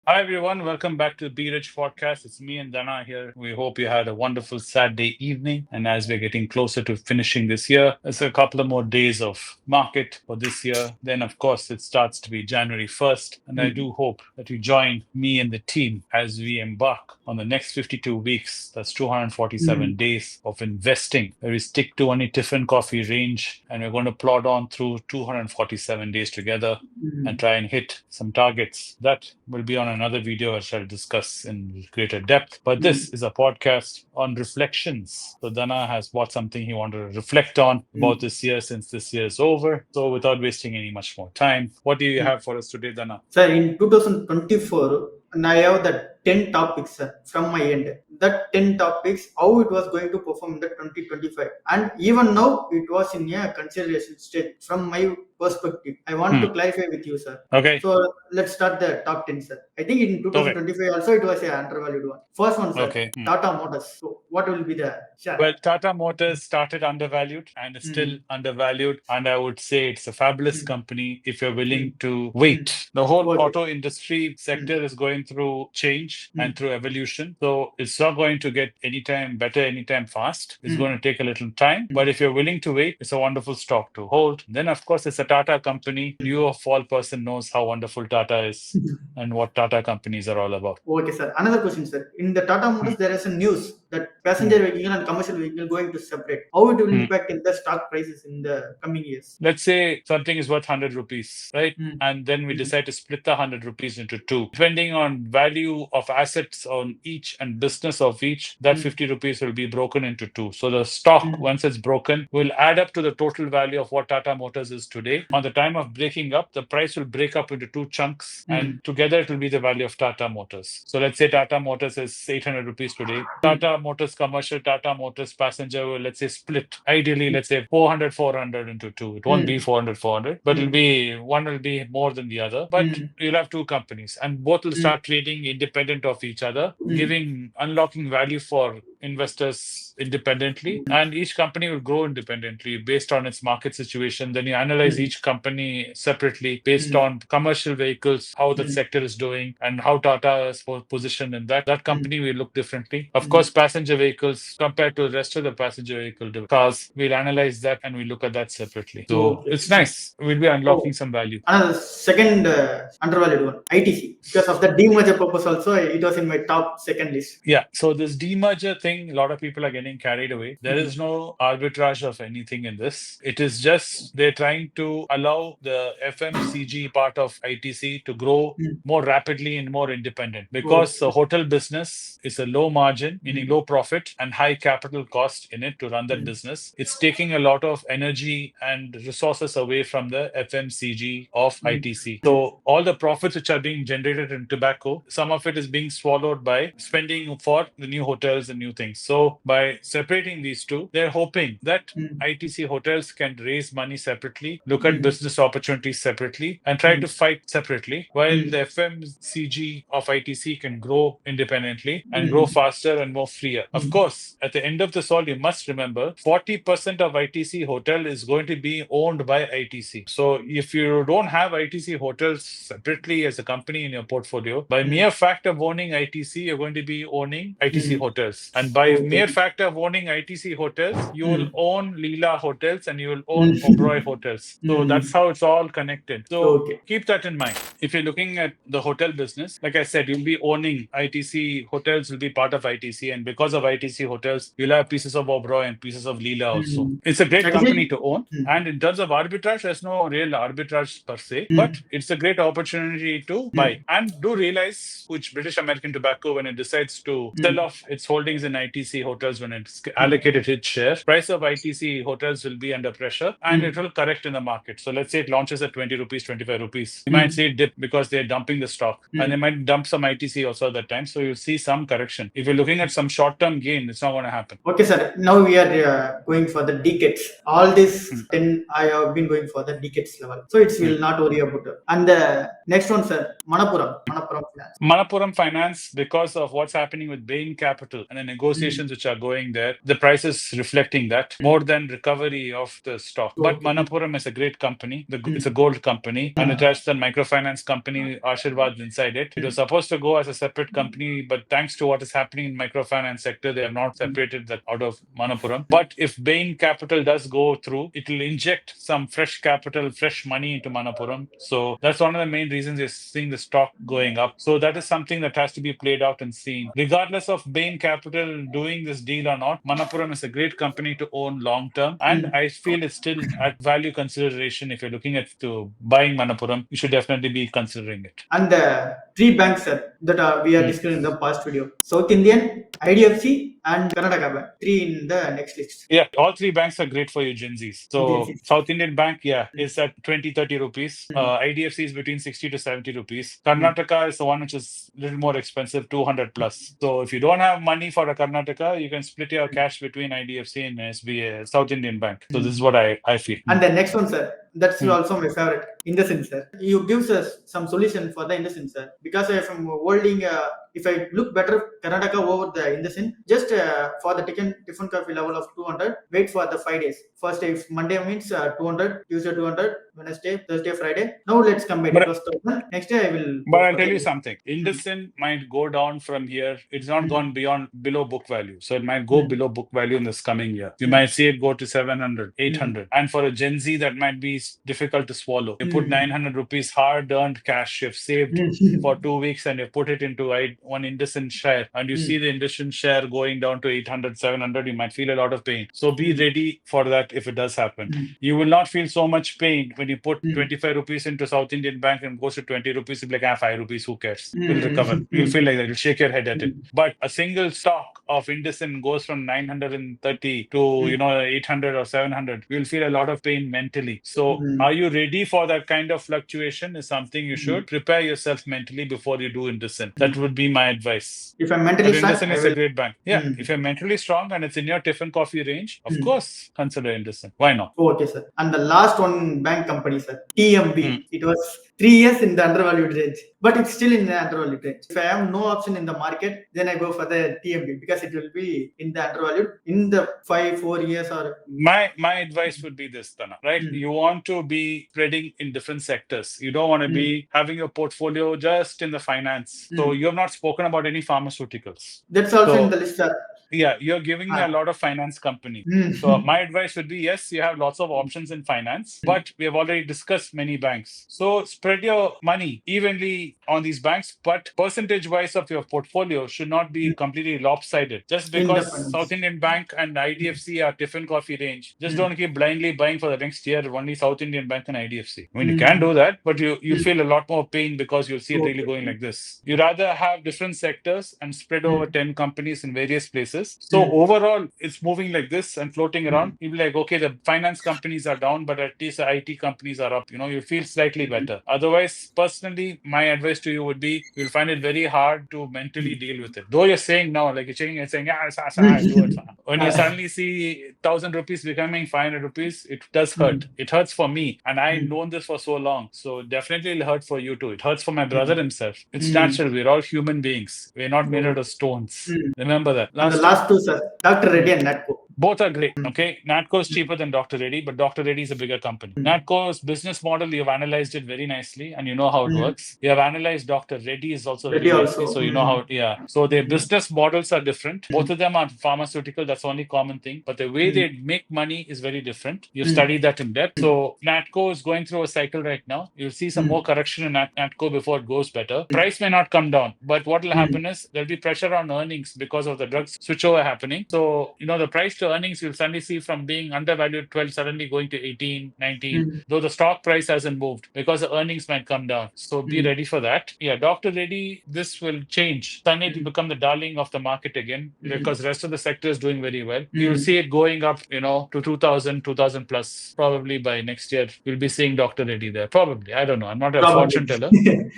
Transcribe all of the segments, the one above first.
Hi everyone, welcome back to the Be Rich podcast. It's me and Dhana here. We hope you had a wonderful Saturday evening. And as we're getting closer to finishing this year, it's a couple of more days of market for this year. Then, of course, it starts to be January 1st. And I do hope that you join me and the team as we embark on the next 52 weeks. That's 247 days of investing, where we stick to only Tiffin Coffee range. And we're going to plod on through 247 days together and try and hit some targets. That will be on another video I shall discuss in greater depth. But this is a podcast on reflections. So Dhana has bought something he wanted to reflect on about this year since this year is over. So without wasting any much more time, what do you have for us today, Dhana? Sir, in 2024, and I have the 10 topics, sir, from my end. That 10 topics, how it was going to perform in the 2025. And even now, it was in a consideration stage from my perspective. I want to clarify with you, sir. Okay. So let's start the top 10, sir. I think in 2025 also it was an undervalued one. First one, sir, Tata Motors. So what will be the share? Well, Tata Motors started undervalued and is still undervalued. And I would say it's a fabulous company if you're willing to wait. The whole auto industry sector is going through change and through evolution. So it's not going to get anytime better, anytime fast. It's going to take a little time. But if you're willing to wait, it's a wonderful stock to hold. Then, of course, it's a Tata company. You of all person knows how wonderful Tata is and what Tata companies are all about. Okay, sir. Another question, sir. In the Tata Motors, there is a news that passenger vehicle and commercial vehicle going to separate. How it will impact in the stock prices in the coming years? Let's say something is worth 100 rupees, right? And then we decide to split the 100 rupees into two. Depending on value of assets on each and business of each, that 50 rupees will be broken into two. So the stock, once it's broken, will add up to the total value of what Tata Motors is today. On the time of breaking up, the price will break up into two chunks and together it will be the value of Tata Motors. So let's say Tata Motors is 800 rupees today. Tata Motors commercial, Tata Motors passenger will, let's say, split. Ideally, let's say 400 into two. It won't be 400, but it'll be one will be more than the other. But you'll have two companies and both will start trading independent of each other, unlocking value for investors independently, and each company will grow independently based on its market situation. Then you analyze each company separately based on commercial vehicles, how that sector is doing, and how Tata is positioned in that company will look differently. Of course, passenger vehicles compared to the rest of the passenger vehicle cars, we'll analyze that and we look at that separately. So it's nice. We'll be unlocking some value. Another second undervalued one, ITC. Because of the demerger purpose also, it was in my top second list. Yeah. So this demerger thing, a lot of people are getting carried away. There is no arbitrage of anything in this. It is just they're trying to allow the FMCG part of ITC to grow more rapidly and more independent, because the hotel business is a low margin, meaning low profit and high capital cost in it to run that business. It's taking a lot of energy and resources away from the FMCG of ITC. So all the profits which are being generated in tobacco, some of it is being swallowed by spending for the new hotels and new things. So by separating these two, they're hoping that ITC hotels can raise money separately, look at business opportunities separately, and try to fight separately, while the FMCG of ITC can grow independently and grow faster and more freer. Of course, at the end of this all, you must remember 40% of ITC hotel is going to be owned by ITC. So if you don't have ITC hotels separately as a company in your portfolio, by mere fact of owning ITC, you're going to be owning ITC hotels. And by mere fact of owning ITC hotels, you will own Leela hotels and you will own Oberoi hotels. So that's how it's all connected. So keep that in mind. If you're looking at the hotel business, like I said, you'll be owning ITC hotels, will be part of ITC. And because of ITC hotels, you'll have pieces of Oberoi and pieces of Leela also. It's a great company to own. And in terms of arbitrage, there's no real arbitrage per se, but it's a great opportunity to buy. And do realize, which British American Tobacco, when it decides to sell off its holdings in ITC hotels, when it's allocated its share, price of ITC hotels will be under pressure and it will correct in the market. So let's say it launches at 20 rupees, 25 rupees. You might see it dip because they're dumping the stock, and they might dump some ITC also at that time. So you'll see some correction. If you're looking at some short-term gain, it's not going to happen. Okay, sir. Now we are going for the decades. All this 10 I have been going for the decades level. So it will not worry about it. And the Next one, sir. Manappuram Finance. Manappuram Finance, because of what's happening with Bain Capital and the negotiations which are going there, the price is reflecting that more than recovery of the stock. But Manappuram is a great company. It's a gold company, and it has the microfinance company Ashirwad inside it. It was supposed to go as a separate company, but thanks to what is happening in microfinance sector, they have not separated that out of Manappuram. But if Bain Capital does go through, it will inject some fresh capital, fresh money into Manappuram. So that's one of the main reasons you're seeing the stock going up. So that is something that has to be played out and seen. Regardless of Bain Capital doing this deal or not, Manappuram is a great company to own long term, and I feel it's still at value consideration. If you're looking at to buying Manappuram, you should definitely be considering it. And the three banks, sir, that we are discussing in the past video: South Indian, IDFC, and Karnataka Bank. Three in the next list. Yeah, all three banks are great for you Gen Zs. So South Indian Bank, is at 20-30 rupees. IDFC is between 60 to 70 rupees. Karnataka is the one which is a little more expensive, 200 plus. So if you don't have money for a Karnataka, you can split your cash between IDFC and SBA, South Indian Bank. So this is what I feel. And the next one, sir, that's also my favorite, IndusInd, sir. You gives us some solution for the IndusInd, sir. Because if I'm holding, if I look better Karnataka over the IndusInd, just for the Tiffin coffee level of 200, wait for the 5 days. First day, if Monday means 200, Tuesday 200, Wednesday, Thursday, Friday. Now let's combine. It was 1000. Next day I will. But I'll tell you something. IndusInd might go down from here. It's not gone below book value. So it might go below book value in this coming year. You might see it go to 700, 800. And for a Gen Z, that might be difficult to swallow. You put 900 rupees hard earned cash you've saved for 2 weeks and you put it into one IndusInd share, and you see the IndusInd share going down to 800, 700, you might feel a lot of pain. So be ready for that if it does happen. You will not feel so much pain when you put 25 rupees into South Indian Bank and goes to 20 rupees. You'll be like, 5 rupees, who cares? You'll recover. You'll feel like that. You'll shake your head at it. But a single stock of IndusInd goes from 930 to 800 or 700. You'll feel a lot of pain mentally. So are you ready for that kind of fluctuation is something you should prepare yourself mentally before you do IndusInd. That would be my advice. If I'm mentally strong, IndusInd is a great bank. Yeah, if you're mentally strong and it's in your Tiffin coffee range, of course, consider IndusInd. Why not? Okay, sir. And the last one bank company, sir, TMB. It was 3 years in the undervalued range, but it's still in the undervalued range. If I have no option in the market, then I go for the TMB because it will be in the undervalued in the 4 years or. My advice would be this, Dhana, right? You want to be spreading in different sectors. You don't want to be having your portfolio just in the finance. So you have not spoken about any pharmaceuticals. That's also in the list, sir. Yeah, you're giving me a lot of finance company. So my advice would be, yes, you have lots of options in finance, but we have already discussed many banks. So spread your money evenly on these banks, but percentage-wise of your portfolio should not be completely lopsided. Just because South Indian Bank and IDFC are Tiffin coffee range, just don't keep blindly buying for the next year only South Indian Bank and IDFC. I mean, you can do that, but you feel a lot more pain because you'll see it really going like this. You rather have different sectors and spread over 10 companies in various places. So overall, it's moving like this and floating around. You'll be like, okay, the finance companies are down, but at least the IT companies are up. You feel slightly better. Otherwise, personally, my advice to you would be, you'll find it very hard to mentally deal with it. Though you're saying now, like you're saying, yeah, I do it. When you suddenly see 1,000 rupees becoming 500 rupees, it does hurt. It hurts for me. And I've known this for so long. So definitely it'll hurt for you too. It hurts for my brother himself. It's natural. We're all human beings. We're not made out of stones. Remember that. Last two, sir. Dr. Reddy and Natco. Both are great. Okay. Natco is cheaper than Dr. Reddy, but Dr. Reddy is a bigger company. Natco's business model, you've analyzed it very nicely and you know how it works. You have analyzed Dr. Reddy is also very nicely. So you know how, So their business models are different. Both of them are pharmaceutical. That's the only common thing. But the way they make money is very different. You've studied that in depth. So Natco is going through a cycle right now. You'll see some more correction in Natco before it goes better. Price may not come down, but what will happen is there'll be pressure on earnings because of the drugs switchover happening. So, the price to earnings you'll suddenly see from being undervalued 12 suddenly going to 18, 19, though the stock price hasn't moved because the earnings might come down. So be ready for that. Yeah, Dr. Reddy, this will change. Suddenly it will become the darling of the market again because the rest of the sector is doing very well. You'll see it going up, to 2000 plus. Probably by next year, we'll be seeing Dr. Reddy there. Probably. I don't know. I'm not a fortune teller.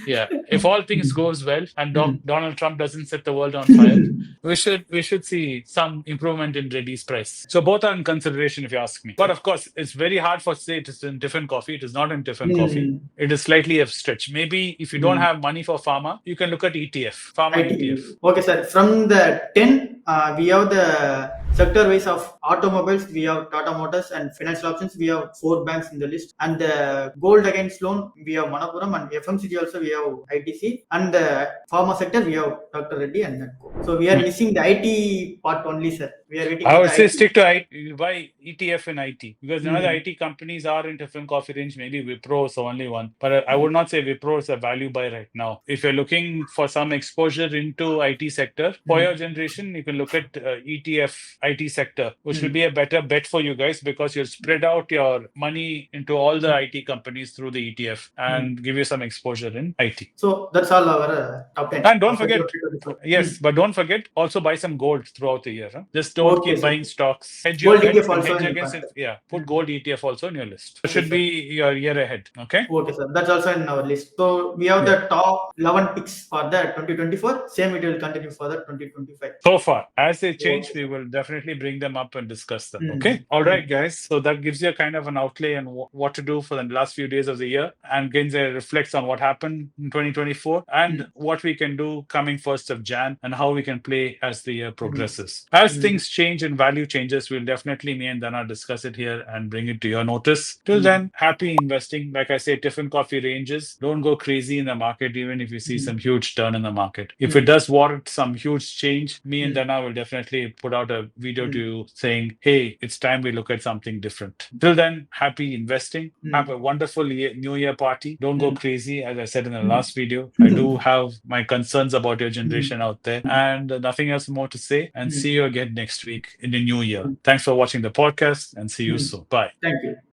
Yeah. If all things goes well and Donald Trump doesn't set the world on fire, we should see some improvement in Reddy's price. price. So both are in consideration if you ask me. But of course, it's very hard for say it is in different coffee. It is not in different coffee. It is slightly a stretch. Maybe if you don't have money for pharma, you can look at ETF, pharma ETF. Okay, sir. From the 10, we have the sector wise of automobiles, we have Tata Motors, and financial options, we have 4 banks in the list. And the gold against loan, we have Manappuram, and FMCG also we have ITC. And the pharma sector, we have Dr. Reddy and Natco. So we are missing the IT part only, sir. We are waiting I for would the say IT. stick to IT, buy ETF in IT because none of the IT companies are in different coffee range. Maybe Wipro is the only one, but I would not say Wipro is a value buy right now. If you're looking for some exposure into IT sector for your generation, you can look at ETF IT sector, which will be a better bet for you guys because you'll spread out your money into all the IT companies through the ETF and give you some exposure in IT. So that's all our top 10. And don't of the forget, 2024. yes, but don't forget also buy some gold throughout the year. Huh? Just don't Okay, keep sir. buying stocks. Hedge Gold your bets ETF and also hedge in against part. it. Yeah, put gold ETF also in your list. It Okay, should sir. be your year ahead. Okay. Okay, sir. That's also in our list. So we have the top 11 picks for the 2024. Same it will continue for the 2025. So far, as they change, Okay. we will definitely bring them up and discuss them. Okay. All right, guys. So that gives you a kind of an outlay and what to do for the last few days of the year, and again, it reflects on what happened in 2024 and what we can do coming 1st of Jan and how we can play as the year progresses. As things change and value changes, we'll definitely me and Dhana discuss it here and bring it to your notice. Till then, happy investing. Like I say, different coffee ranges. Don't go crazy in the market, even if you see some huge turn in the market. If it does warrant some huge change, me and Dhana will definitely put out a video to you saying, hey, it's time we look at something different. Till then, happy investing. Have a wonderful New Year party. Don't go crazy. As I said in the last video, I do have my concerns about your generation out there. And nothing else more to say. And see you again next week in the new year. Thanks for watching the podcast and see you soon. Bye. Thank you.